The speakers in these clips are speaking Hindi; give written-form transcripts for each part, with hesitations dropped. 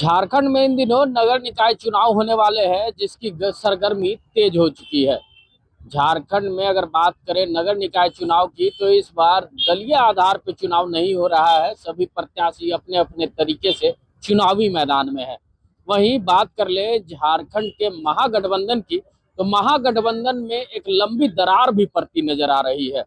झारखंड में इन दिनों नगर निकाय चुनाव होने वाले हैं, जिसकी सरगर्मी तेज हो चुकी है। झारखंड में अगर बात करें नगर निकाय चुनाव की, तो इस बार दलीय आधार पर चुनाव नहीं हो रहा है। सभी प्रत्याशी अपने अपने तरीके से चुनावी मैदान में है। वहीं बात कर ले झारखंड के महागठबंधन की, तो महागठबंधन में एक लंबी दरार भी पड़ती नजर आ रही है।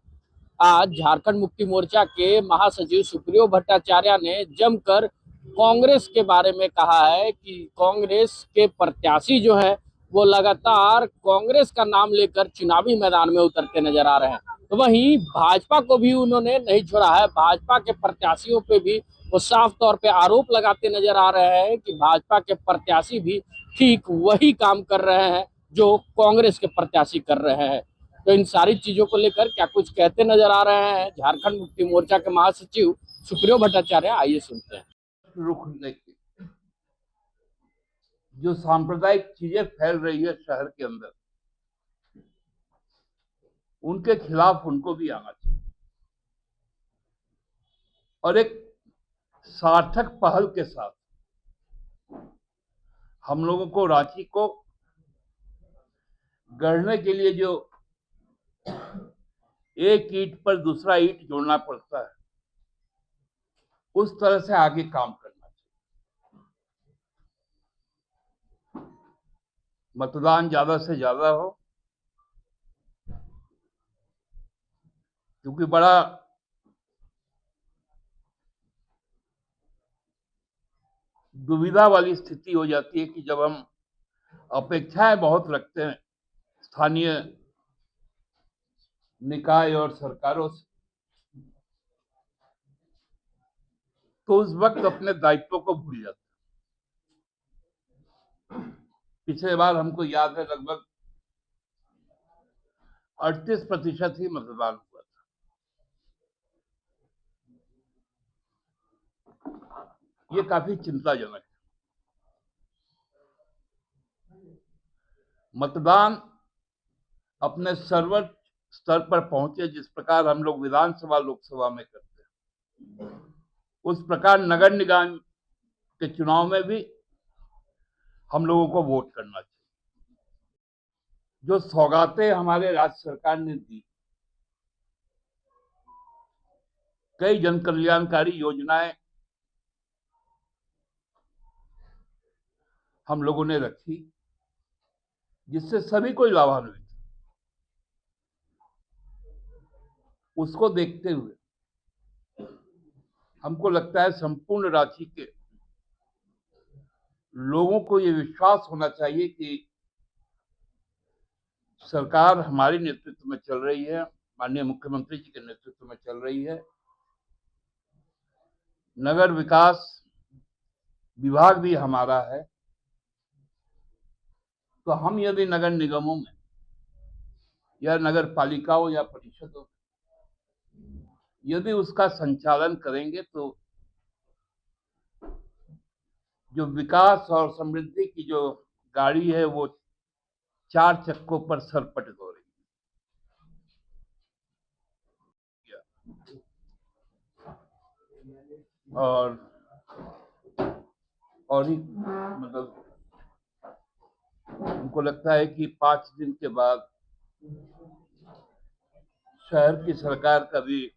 आज झारखंड मुक्ति मोर्चा के महासचिव सुप्रियो भट्टाचार्य ने जमकर कांग्रेस के बारे में कहा है कि कांग्रेस के प्रत्याशी जो है वो लगातार कांग्रेस का नाम लेकर चुनावी मैदान में उतरते नजर आ रहे हैं। तो वहीं भाजपा को भी उन्होंने नहीं छोड़ा है। भाजपा के प्रत्याशियों पे भी वो साफ तौर पे आरोप लगाते नजर आ रहे हैं कि भाजपा के प्रत्याशी भी ठीक वही काम कर रहे हैं जो कांग्रेस के प्रत्याशी कर रहे हैं। तो इन सारी चीजों को लेकर क्या कुछ कहते नजर आ रहे हैं झारखंड मुक्ति मोर्चा के महासचिव सुप्रियो भट्टाचार्य, आइए सुनते हैं। रुख लेके जो सांप्रदायिक चीजें फैल रही है शहर के अंदर, उनके खिलाफ उनको भी आना चाहिए और एक सार्थक पहल के साथ हम लोगों को रांची को गढ़ने के लिए जो एक ईंट पर दूसरा ईंट जोड़ना पड़ता है, उस तरह से आगे काम करना चाहिए। मतदान ज्यादा से ज्यादा हो, क्योंकि बड़ा दुविधा वाली स्थिति हो जाती है कि जब हम अपेक्षाएं बहुत रखते हैं स्थानीय निकाय और सरकारों से, तो उस वक्त अपने दायित्वों को भूल जाते हैं। पिछले बार हमको याद है लगभग 38% ही मतदान हुआ था। ये काफी चिंताजनक है। मतदान अपने सर्वोच्च स्तर पर पहुंचे, जिस प्रकार हम लोग विधानसभा लोकसभा में करते हैं, उस प्रकार नगर निगम के चुनाव में भी हम लोगों को वोट करना चाहिए। जो सौगातें हमारे राज्य सरकार ने दी, कई जन कल्याणकारी योजनाएं हम लोगों ने रखी, जिससे सभी कोई लाभान्वित। उसको देखते हुए हमको लगता है संपूर्ण रांची के लोगों को ये विश्वास होना चाहिए कि सरकार हमारे नेतृत्व में चल रही है, माननीय मुख्यमंत्री जी के नेतृत्व में चल रही है। नगर विकास विभाग भी हमारा है। तो हम यदि नगर निगमों में या नगर पालिकाओं या परिषदों यदि उसका संचालन करेंगे, तो जो विकास और समृद्धि की जो गाड़ी है वो 4 चक्कों पर सरपट हो रही है। और ही मतलब हमको लगता है कि 5 दिन के बाद शहर की सरकार का भी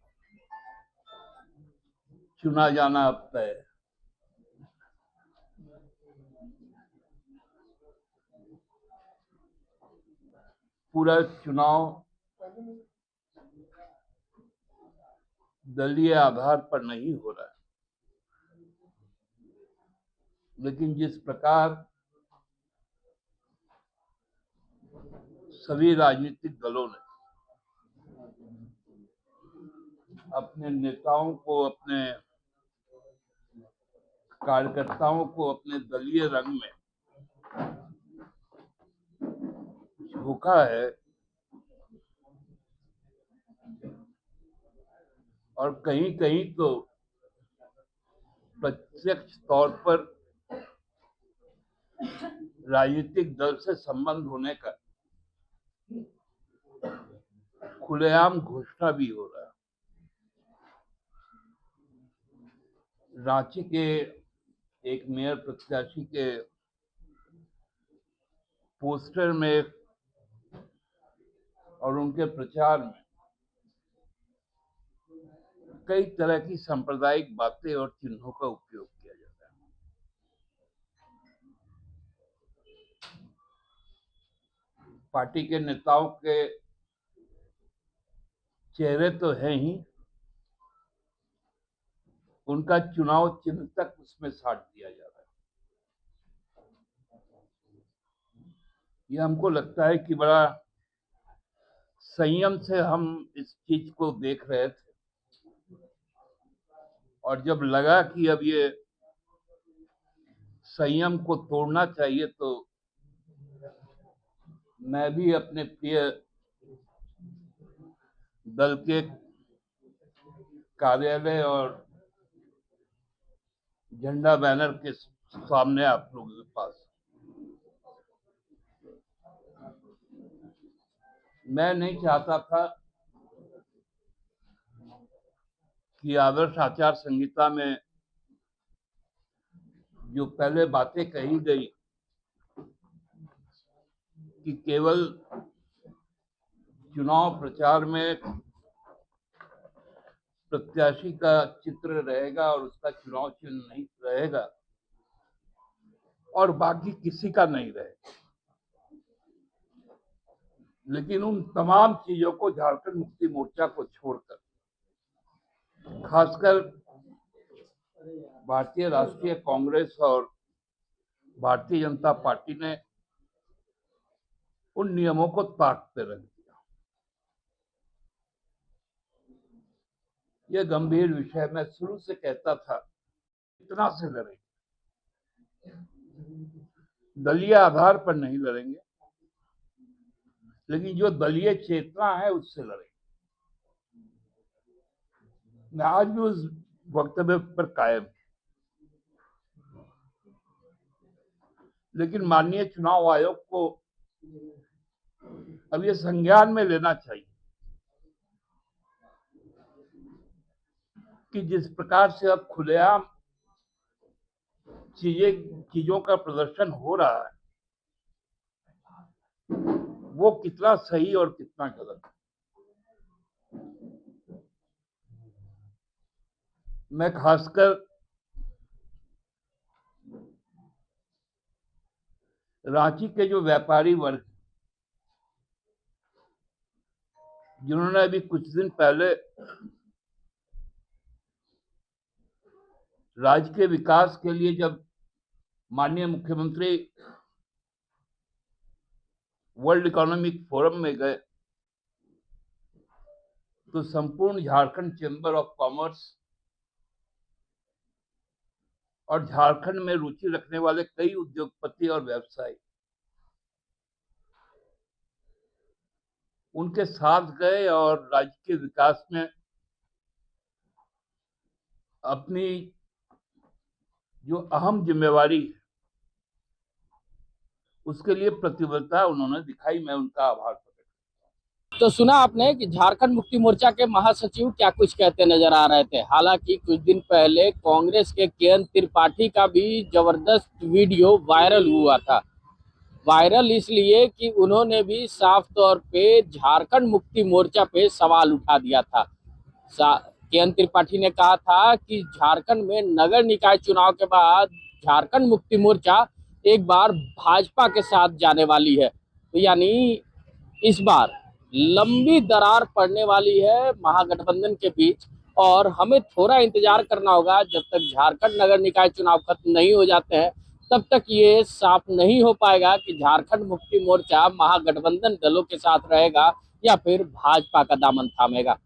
चुना जाना अब तय है। पूरा चुनाव दलीय आधार पर नहीं हो रहा है, लेकिन जिस प्रकार सभी राजनीतिक दलों ने अपने नेताओं को, अपने कार्यकर्ताओं को अपने दलीय रंग में झोंका है, और कहीं कहीं तो प्रत्यक्ष तौर पर राजनीतिक दल से संबंध होने का खुलेआम घोषणा भी हो रहा है। रांची के एक मेयर प्रत्याशी के पोस्टर में और उनके प्रचार में कई तरह की सांप्रदायिक बातें और चिन्हों का उपयोग किया जाता है। पार्टी के नेताओं के चेहरे तो हैं ही, उनका चुनाव चिन्ह तक उसमें साट दिया जा रहा है। ये हमको लगता है कि बड़ा संयम से हम इस चीज को देख रहे थे, और जब लगा कि अब ये संयम को तोड़ना चाहिए तो मैं भी अपने प्रिय दल के कार्यालय और झंडा बैनर के सामने आप लोगों के पास, मैं नहीं चाहता था कि आदर्श आचार संहिता में जो पहले बातें कही गई कि केवल चुनाव प्रचार में प्रत्याशी का चित्र रहेगा और उसका चुनाव चिन्ह नहीं रहेगा और बाकी किसी का नहीं रहेगा, लेकिन उन तमाम चीजों को झारखंड मुक्ति मोर्चा को छोड़कर, खासकर भारतीय राष्ट्रीय कांग्रेस और भारतीय जनता पार्टी ने उन नियमों को ताक पे रख दिया। यह गंभीर विषय मैं शुरू से कहता था, इतना से लड़ेंगे, दलीय आधार पर नहीं लड़ेंगे, लेकिन जो दलीय चेतना है उससे लड़ेंगे। मैं आज भी उस वक्तव्य पर कायम, लेकिन माननीय चुनाव आयोग को अब ये संज्ञान में लेना चाहिए कि जिस प्रकार से अब खुलेआम चीजों का प्रदर्शन हो रहा है वो कितना सही और कितना गलत है। मैं खासकर रांची के जो व्यापारी वर्ग, जिन्होंने अभी कुछ दिन पहले राज्य के विकास के लिए जब माननीय मुख्यमंत्री वर्ल्ड इकोनॉमिक फोरम में गए तो संपूर्ण झारखंड चैम्बर ऑफ कॉमर्स और झारखंड में रुचि रखने वाले कई उद्योगपति और व्यवसायी उनके साथ गए और राज्य के विकास में अपनी जो अहम जिम्मेवारी है उसके लिए प्रतिबद्धता उन्होंने दिखाई। मैं उनका आभार प्रकट करता हूं। तो सुना आपने कि झारखंड मुक्ति मोर्चा के महासचिव क्या कुछ कहते नजर आ रहे थे। हालांकि कुछ दिन पहले कांग्रेस के केएन त्रिपाठी का भी जबरदस्त वीडियो वायरल हुआ था। वायरल इसलिए कि उन्होंने भी साफ तौर पे झारखंड मुक्ति मोर्चा पे सवाल उठा दिया था। केएन त्रिपाठी ने कहा था कि झारखंड में नगर निकाय चुनाव के बाद झारखंड मुक्ति मोर्चा एक बार भाजपा के साथ जाने वाली है। तो यानी इस बार लंबी दरार पड़ने वाली है महागठबंधन के बीच, और हमें थोड़ा इंतजार करना होगा। जब तक झारखंड नगर निकाय चुनाव खत्म नहीं हो जाते हैं तब तक ये साफ नहीं हो पाएगा कि झारखंड मुक्ति मोर्चा महागठबंधन दलों के साथ रहेगा या फिर भाजपा का दामन थामेगा।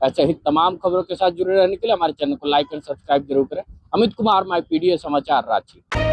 ऐसे ही तमाम खबरों के साथ जुड़े रहने के लिए हमारे चैनल को लाइक और सब्सक्राइब जरूर करें। अमित कुमार, माय पीडीए समाचार, रांची।